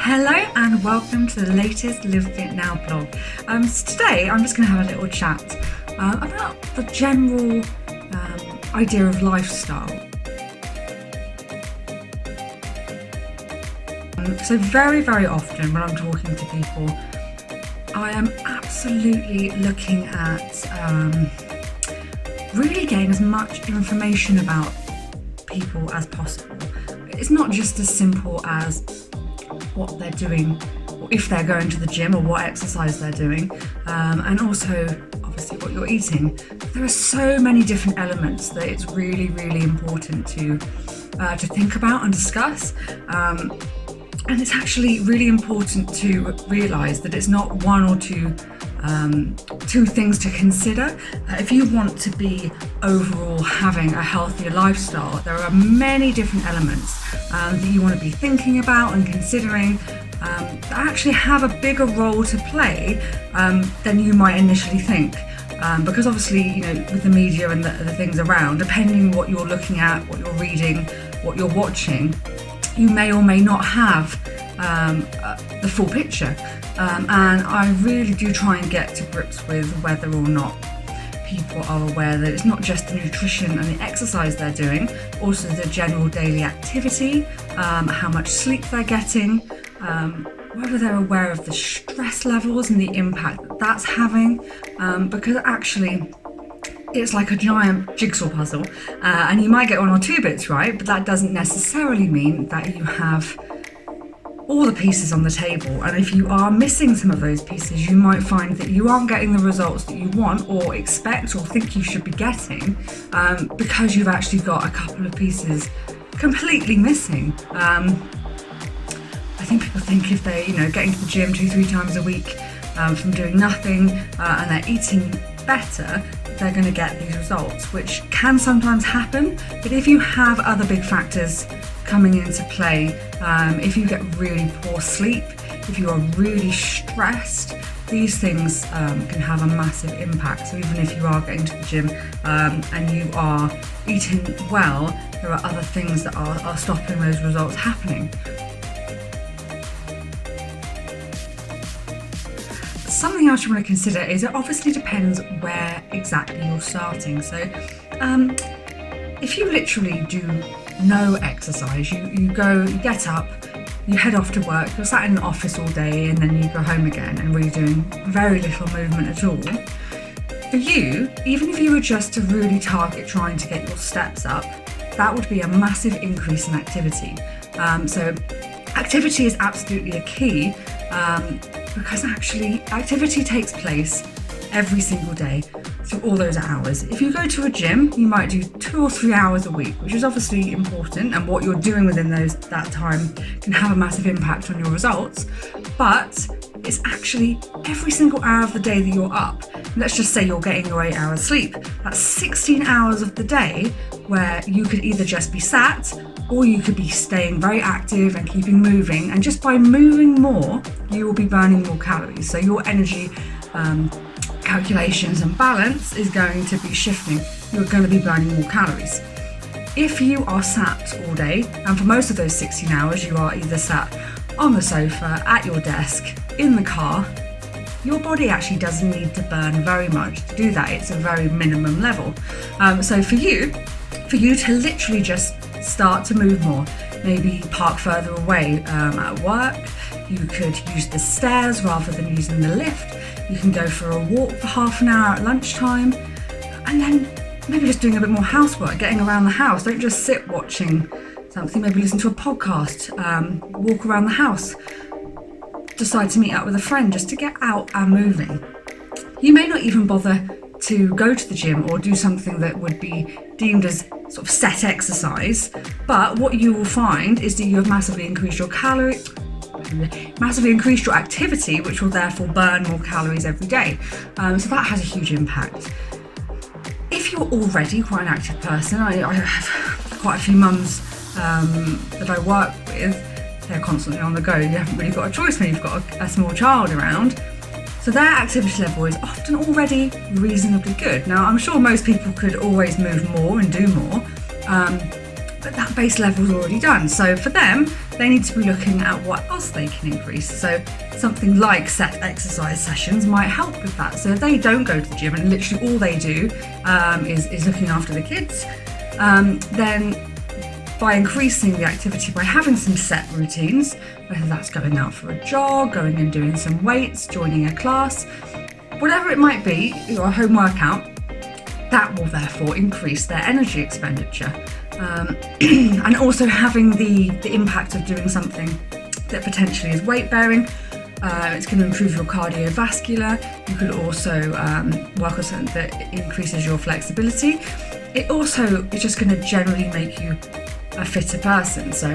Hello and welcome to the latest LiveFitNow blog. So today I'm just going to have a little chat about the general idea of lifestyle. So very often when I'm talking to people, I am absolutely looking at really getting as much information about people as possible. It's not just as simple as what they're doing, or if they're going to the gym, or what exercise they're doing, and also obviously what you're eating. There are so many different elements that it's really important to think about and discuss. And it's actually really important to realise that it's not one or two things to consider. If you want to be overall having a healthier lifestyle, there are many different elements that you want to be thinking about and considering that actually have a bigger role to play than you might initially think. Because obviously, you know, with the media and the things around, depending on what you're looking at, what you're reading, what you're watching, you may or may not have the full picture. And I really do try and get to grips with whether or not people are aware that it's not just the nutrition and the exercise they're doing, also the general daily activity, how much sleep they're getting, whether they're aware of the stress levels and the impact that that's having, because actually it's like a giant jigsaw puzzle, and you might get one or two bits right, but that doesn't necessarily mean that you have all the pieces on the table. And if you are missing some of those pieces, you might find that you aren't getting the results that you want or expect or think you should be getting, because you've actually got a couple of pieces completely missing. I think people think if they're, getting to the gym 2-3 times a week from doing nothing, and they're eating better, they're going to get these results, which can sometimes happen. But if you have other big factors coming into play, if you get really poor sleep, if you are really stressed, these things can have a massive impact. So even if you are getting to the gym and you are eating well, there are other things that are stopping those results happening. Something else you want to consider is it obviously depends where exactly you're starting. So if you literally do no exercise, you get up, you head off to work, you're sat in an office all day, and then you go home again and really doing very little movement at all. For you, even if you were just to really target trying to get your steps up, that would be a massive increase in activity. So activity is absolutely a key, because actually activity takes place every single day through all those hours. If you go to a gym, you might do 2 or 3 hours a week, which is obviously important, and what you're doing within that time can have a massive impact on your results. But it's actually every single hour of the day that you're up. Let's just say you're getting your 8 hours sleep. That's 16 hours of the day where you could either just be sat, or you could be staying very active and keeping moving. And just by moving more, you will be burning more calories. So your energy calculations and balance is going to be shifting. You're going to be burning more calories. If you are sat all day, and for most of those 16 hours you are either sat on the sofa, at your desk, in the car, your body actually doesn't need to burn very much to do that. It's a very minimum level. So for you to literally just start to move more, maybe park further away at work, you could use the stairs rather than using the lift. You can go for a walk for half an hour at lunchtime, and then maybe just doing a bit more housework, getting around the house. Don't just sit watching something, maybe listen to a podcast, walk around the house, decide to meet up with a friend just to get out and moving. You may not even bother to go to the gym or do something that would be deemed as sort of set exercise, but what you will find is that you have massively increased your activity, which will therefore burn more calories every day. So that has a huge impact. If you're already quite an active person, I have quite a few mums that I work with, they're constantly on the go. You haven't really got a choice when you've got a small child around. So their activity level is often already reasonably good. Now, I'm sure most people could always move more and do more, but that base level is already done. So for them, they need to be looking at what else they can increase. So something like set exercise sessions might help with that. So if they don't go to the gym and literally all they do is looking after the kids, then by increasing the activity, by having some set routines, whether that's going out for a jog, going and doing some weights, joining a class, whatever it might be, or a home workout, that will therefore increase their energy expenditure. And also having the impact of doing something that potentially is weight bearing, it's going to improve your cardiovascular. You could also work on something that increases your flexibility. It also is just going to generally make you a fitter person. So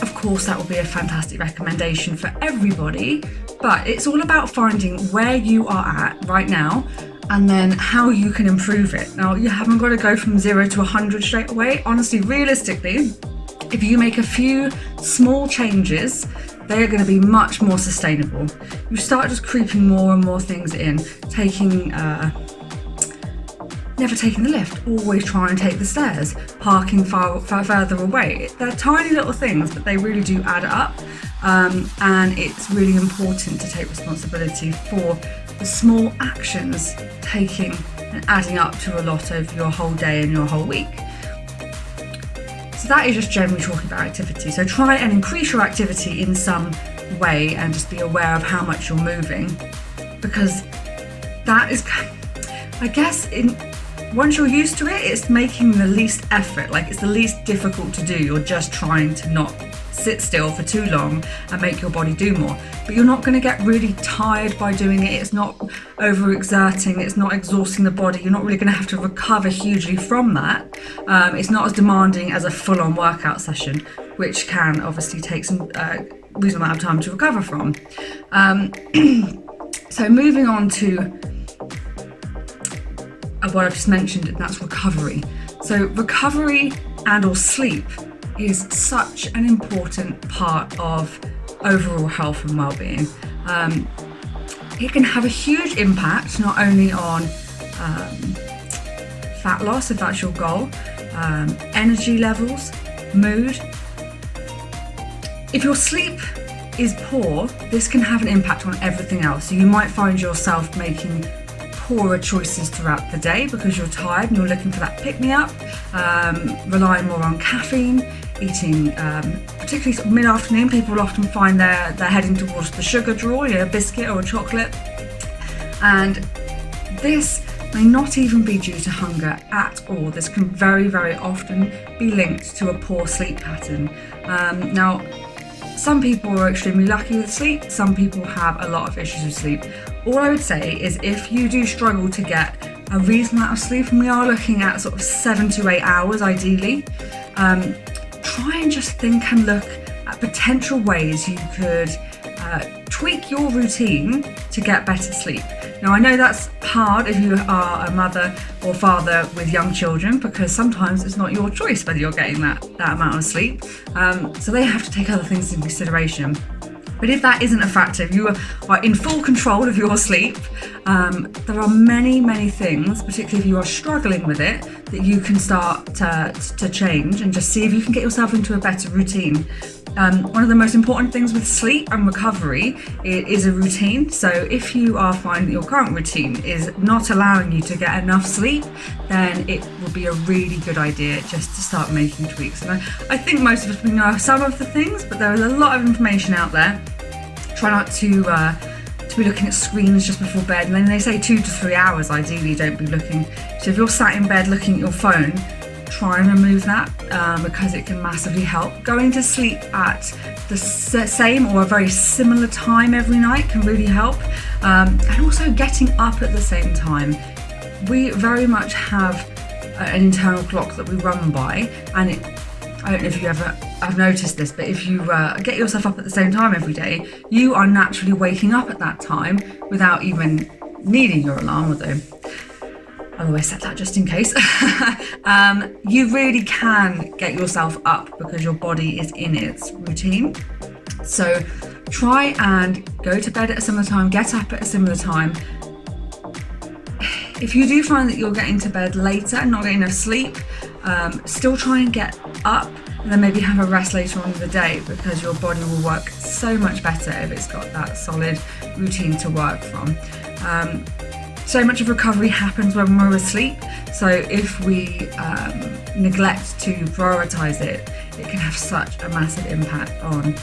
of course that will be a fantastic recommendation for everybody, but it's all about finding where you are at right now and then how you can improve it. Now, you haven't got to go from 0 to 100 straight away. Honestly, realistically, if you make a few small changes, they are going to be much more sustainable. You start just creeping more and more things in, never taking the lift, always trying to take the stairs, parking far further away. They're tiny little things, but they really do add up. And it's really important to take responsibility for the small actions taking and adding up to a lot over your whole day and your whole week. So that is just generally talking about activity. So try and increase your activity in some way and just be aware of how much you're moving, because that is, I guess, once you're used to it, it's making the least effort, like it's the least difficult to do. You're just trying to not sit still for too long and make your body do more. But you're not going to get really tired by doing it. It's not overexerting, it's not exhausting the body. You're not really going to have to recover hugely from that. It's not as demanding as a full-on workout session, which can obviously take some reasonable amount of time to recover from. So moving on to what I've just mentioned, and that's recovery. So recovery and or sleep is such an important part of overall health and well-being. It can have a huge impact not only on fat loss, if that's your goal, energy levels, mood. If your sleep is poor, this can have an impact on everything else. So you might find yourself making poorer choices throughout the day because you're tired and you're looking for that pick-me-up, relying more on caffeine, eating, particularly sort of mid-afternoon, people will often find they're heading towards the sugar drawer, a biscuit or a chocolate. And this may not even be due to hunger at all. This can very, very often be linked to a poor sleep pattern. Now, some people are extremely lucky with sleep, some people have a lot of issues with sleep. All I would say is if you do struggle to get a reasonable amount of sleep, and we are looking at sort of 7 to 8 hours ideally, try and just think and look at potential ways you could tweak your routine to get better sleep. Now, I know that's hard if you are a mother or father with young children, because sometimes it's not your choice whether you're getting that amount of sleep. So they have to take other things into consideration. But if that isn't a factor, if you are in full control of your sleep, there are many, many things, particularly if you are struggling with it, that you can start to change and just see if you can get yourself into a better routine. One of the most important things with sleep and recovery is a routine. So if you are finding your current routine is not allowing you to get enough sleep, then it will be a really good idea just to start making tweaks. And I think most of us know some of the things, but there is a lot of information out there. Try not to be looking at screens just before bed. And then they say 2 to 3 hours, ideally, don't be looking. So if you're sat in bed looking at your phone, try and remove that because it can massively help. Going to sleep at the same or a very similar time every night can really help. And also getting up at the same time. We very much have an internal clock that we run by, and I don't know if you ever have noticed this, but if you get yourself up at the same time every day, you are naturally waking up at that time without even needing your alarm, although I always set that just in case. You really can get yourself up because your body is in its routine. So try and go to bed at a similar time, get up at a similar time. If you do find that you're getting to bed later and not getting enough sleep, still try and get up and then maybe have a rest later on in the day, because your body will work so much better if it's got that solid routine to work from. So much of recovery happens when we're asleep, so if we neglect to prioritize it, it can have such a massive impact on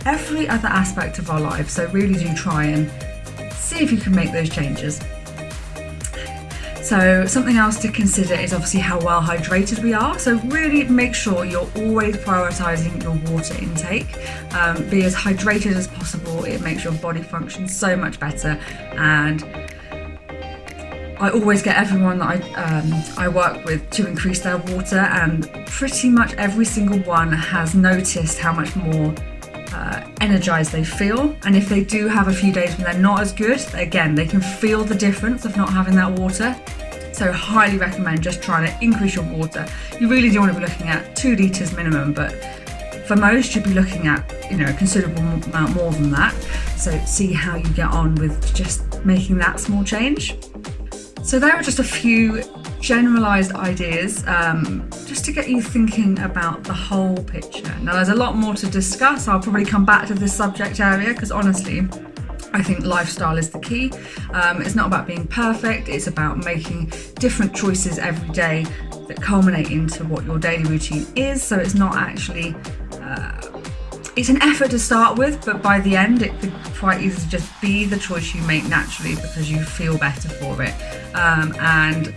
every other aspect of our life. So really do try and see if you can make those changes. So something else to consider is obviously how well hydrated we are. So really make sure you're always prioritizing your water intake. Be as hydrated as possible. It makes your body function so much better. And I always get everyone that I work with to increase their water, and pretty much every single one has noticed how much more energized they feel. And if they do have a few days when they're not as good, again, they can feel the difference of not having that water. So highly recommend just trying to increase your water. You really do want to be looking at 2 litres minimum, but for most you'd be looking at, a considerable amount more than that. So see how you get on with just making that small change. So there are just a few generalized ideas just to get you thinking about the whole picture. Now there's a lot more to discuss. I'll probably come back to this subject area because honestly, I think lifestyle is the key. It's not about being perfect, it's about making different choices every day that culminate into what your daily routine is. So it's not actually, it's an effort to start with, but by the end it could quite easily just be the choice you make naturally because you feel better for it. And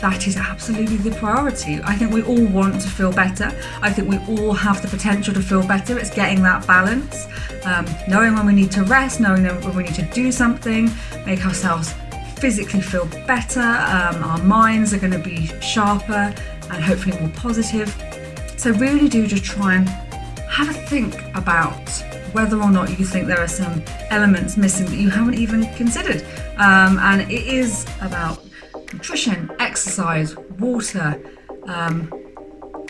that is absolutely the priority. I think we all want to feel better. I think we all have the potential to feel better. It's getting that balance, knowing when we need to rest, knowing when we need to do something, make ourselves physically feel better. Our minds are going to be sharper and hopefully more positive. So really do just try and have a think about whether or not you think there are some elements missing that you haven't even considered. And it is about nutrition, exercise, water,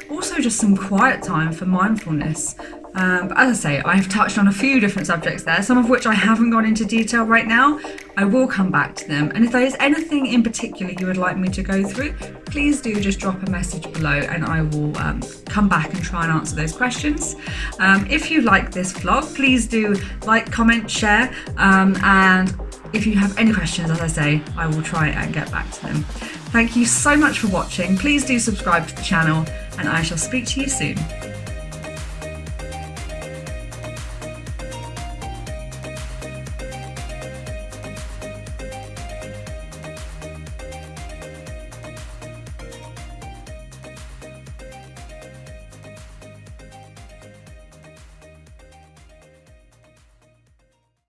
also just some quiet time for mindfulness. But as I say, I've touched on a few different subjects there, some of which I haven't gone into detail right now. I will come back to them. And if there is anything in particular you would like me to go through, please do just drop a message below and I will come back and try and answer those questions. If you like this vlog, please do like, comment, share, and if you have any questions, as I say, I will try and get back to them. Thank you so much for watching. Please do subscribe to the channel and I shall speak to you soon.